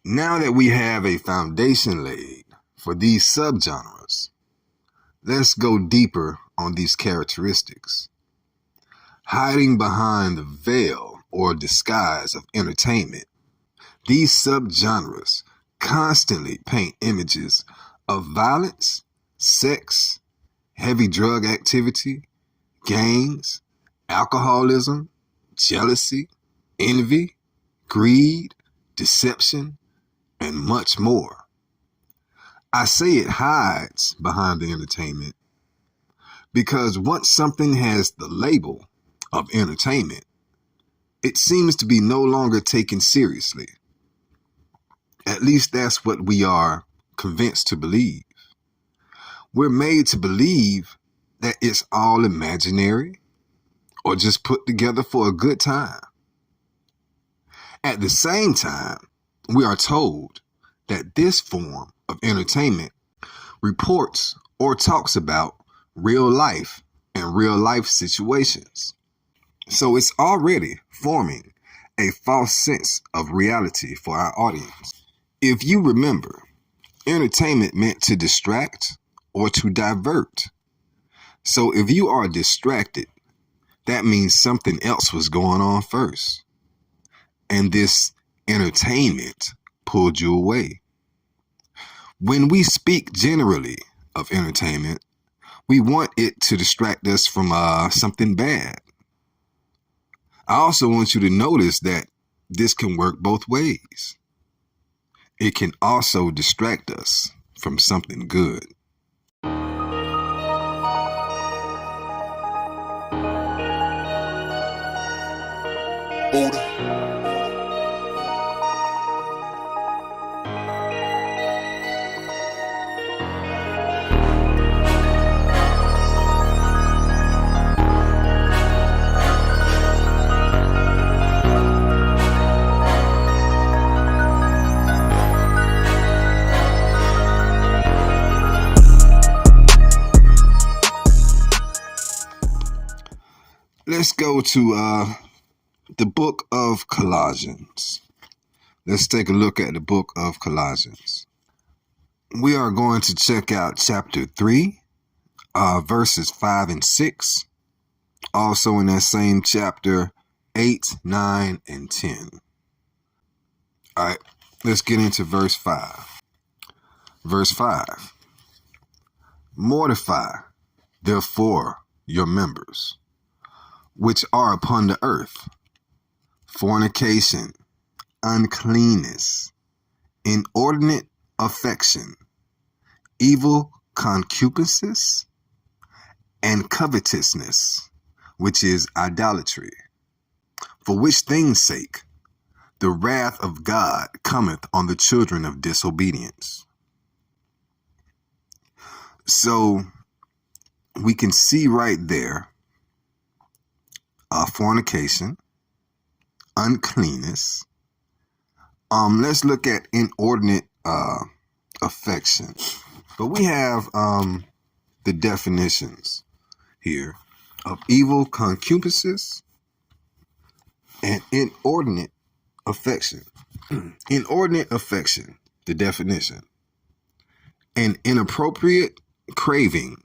Now that we have a foundation laid for these subgenres, let's go deeper on these characteristics. Hiding behind the veil or disguise of entertainment, these subgenres constantly paint images of violence, sex, heavy drug activity, gangs, alcoholism, jealousy, envy, greed, deception, and much more. I say it hides behind the entertainment because once something has the label of entertainment, it seems to be no longer taken seriously. At least that's what we are convinced to believe. We're made to believe that it's all imaginary or just put together for a good time. At the same time, we are told that this form of entertainment reports or talks about real life and real life situations. So it's already forming a false sense of reality for our audience. If you remember, entertainment meant to distract or to divert. So if you are distracted, that means something else was going on first. And this entertainment pulled you away. When we speak generally of entertainment, we want it to distract us from something bad. I also want you to notice that this can work both ways. It can also distract us from something good. Buddha. Let's go to the book of Colossians. Let's take a look at the book of Colossians. We are going to check out chapter 3, verses 5 and 6. Also in that same chapter, 8, 9, and 10. All right, let's get into verse 5. Verse 5. Mortify, therefore, your members, which are upon the earth, fornication, uncleanness, inordinate affection, evil concupiscence, and covetousness, which is idolatry, for which things' sake the wrath of God cometh on the children of disobedience. So we can see right there fornication, uncleanness. Let's look at inordinate affection. But we have the definitions here of evil concupiscence and inordinate affection. Inordinate affection, the definition: an inappropriate craving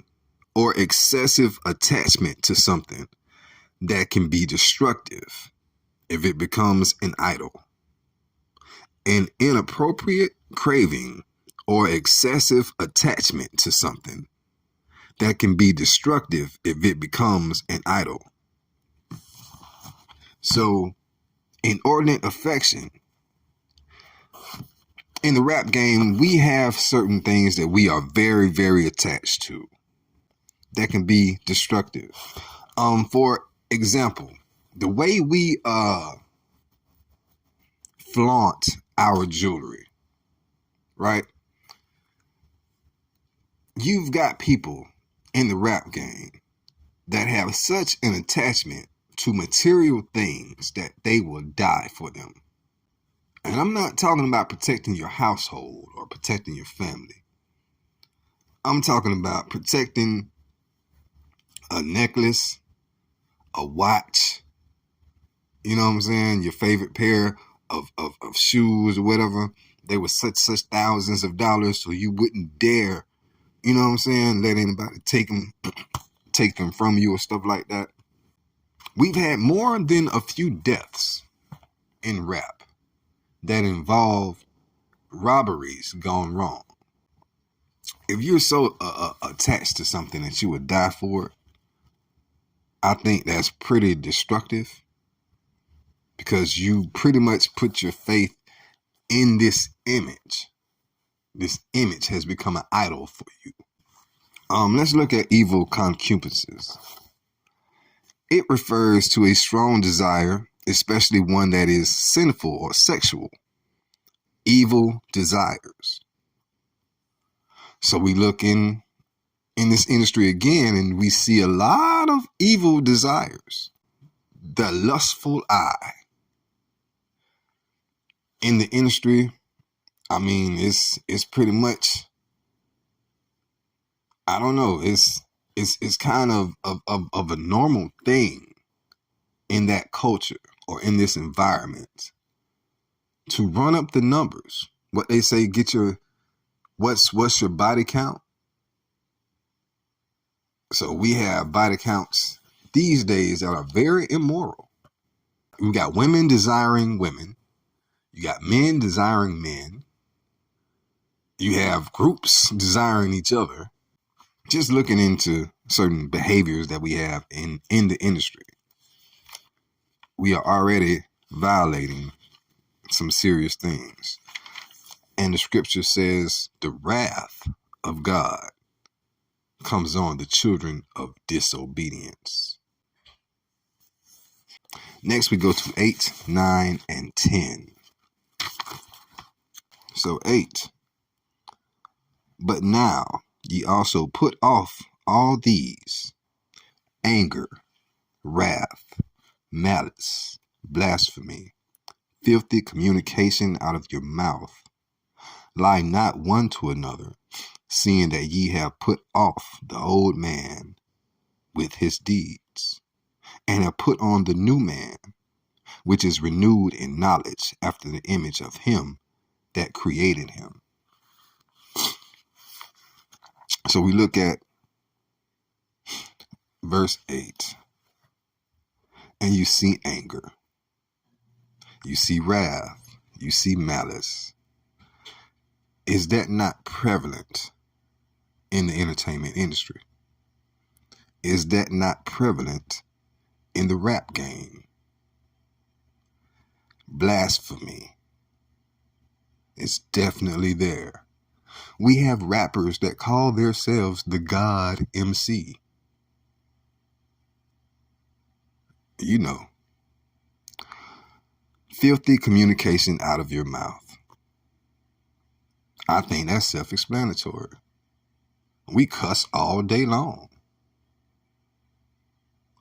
or excessive attachment to something that can be destructive if it becomes an idol. An inappropriate craving or excessive attachment to something that can be destructive if it becomes an idol. So, inordinate affection. In the rap game, we have certain things that we are very, very attached to that can be destructive. For example, the way we flaunt our jewelry, right? You've got people in the rap game that have such an attachment to material things that they will die for them. And I'm not talking about protecting your household or protecting your family. I'm talking about protecting a necklace, a watch, you know what I'm saying? Your favorite pair of shoes or whatever they were such thousands of dollars, so you wouldn't dare, you know what I'm saying, let anybody take them from you or stuff like that. We've had more than a few deaths in rap that involve robberies gone wrong. If you're so attached to something that you would die for it, I think that's pretty destructive, because you pretty much put your faith in this image. This image has become an idol for you. Let's look at evil concupiscences. It refers to a strong desire, especially one that is sinful or sexual. Evil desires. So we look in this industry again, and we see a lot of evil desires. The lustful eye. In the industry, I mean, it's pretty much, I don't know, it's kind of a normal thing in that culture or in this environment to run up the numbers. What they say, get your, what's your body count? So we have body counts these days that are very immoral. We got women desiring women. You got men desiring men. You have groups desiring each other. Just looking into certain behaviors that we have in the industry, we are already violating some serious things. And the scripture says the wrath of God comes on the children of disobedience. Next, we go to 8, 9, and 10. So 8. But now ye also put off all these: anger, wrath, malice, blasphemy, filthy communication out of your mouth. Lie not one to another, seeing that ye have put off the old man with his deeds, and have put on the new man, which is renewed in knowledge after the image of him that created him. So we look at verse 8, and you see anger, you see wrath, you see malice. Is that not prevalent in the entertainment industry? Is that not prevalent in the rap game? Blasphemy is definitely there. We have rappers that call themselves the God MC. You know, filthy communication out of your mouth. I think that's self-explanatory. We cuss all day long.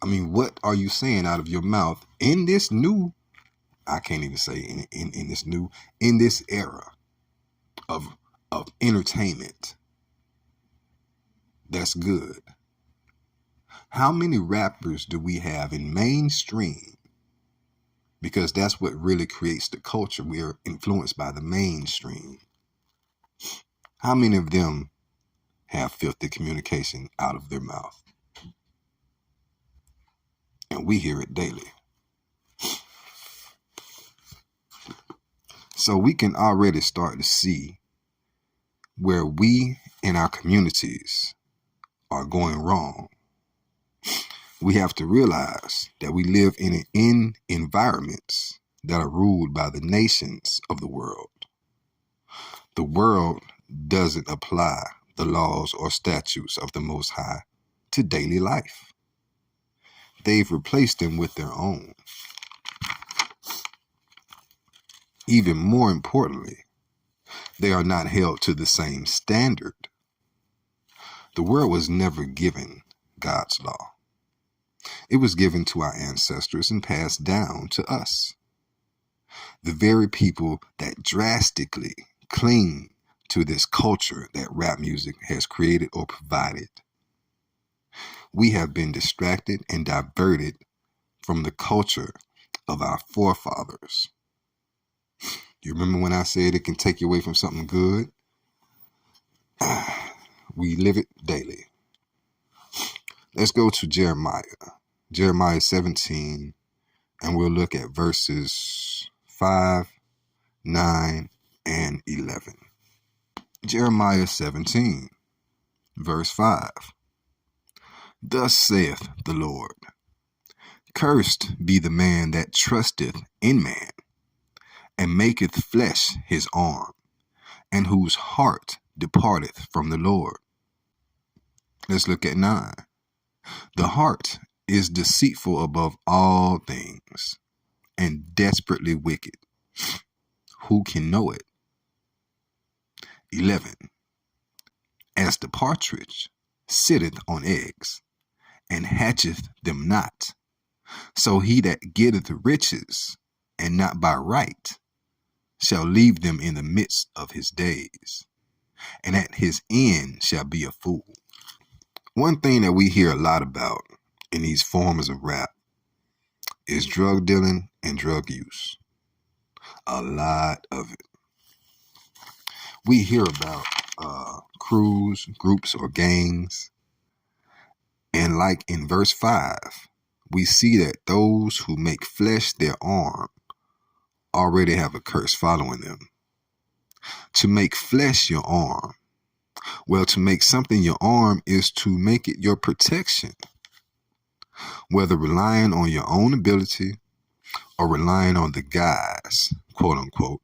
I mean, what are you saying out of your mouth in this new, I can't even say in this era of entertainment that's good? How many rappers do we have in mainstream? Because that's what really creates the culture. We are influenced by the mainstream. How many of them have filthy communication out of their mouth? And we hear it daily. So we can already start to see where we in our communities are going wrong. We have to realize that we live in environments that are ruled by the nations of the world. The world doesn't apply the laws or statutes of the Most High to daily life. They've replaced them with their own. Even more importantly, they are not held to the same standard. The world was never given God's law. It was given to our ancestors and passed down to us. The very people that drastically cling to this culture that rap music has created or provided. We have been distracted and diverted from the culture of our forefathers. You remember when I said it can take you away from something good? We live it daily. Let's go to Jeremiah. Jeremiah 17, and we'll look at verses 5, 9, and 11. Jeremiah 17, verse 5. Thus saith the Lord, cursed be the man that trusteth in man, and maketh flesh his arm, and whose heart departeth from the Lord. Let's look at 9. The heart is deceitful above all things, and desperately wicked. Who can know it? 11. As the partridge sitteth on eggs, and hatcheth them not, so he that getteth riches, and not by right, shall leave them in the midst of his days, and at his end shall be a fool. One thing that we hear a lot about in these forms of rap is drug dealing and drug use. A lot of it. We hear about crews, groups, or gangs. And like in verse 5, we see that those who make flesh their arm already have a curse following them. To make flesh your arm, well, to make something your arm is to make it your protection. Whether relying on your own ability or relying on the guys, quote unquote,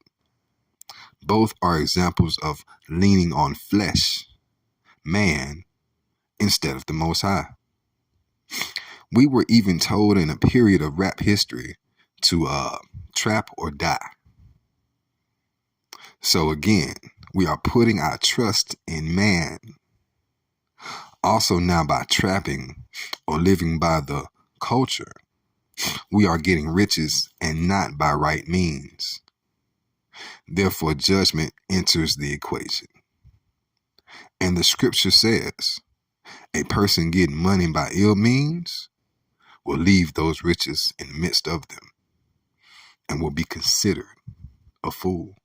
both are examples of leaning on flesh, man, instead of the Most High. We were even told in a period of rap history to trap or die. So again, we are putting our trust in man. Also now by trapping or living by the culture, we are getting riches and not by right means. Therefore, judgment enters the equation. And the scripture says, a person getting money by ill means will leave those riches in the midst of them and will be considered a fool.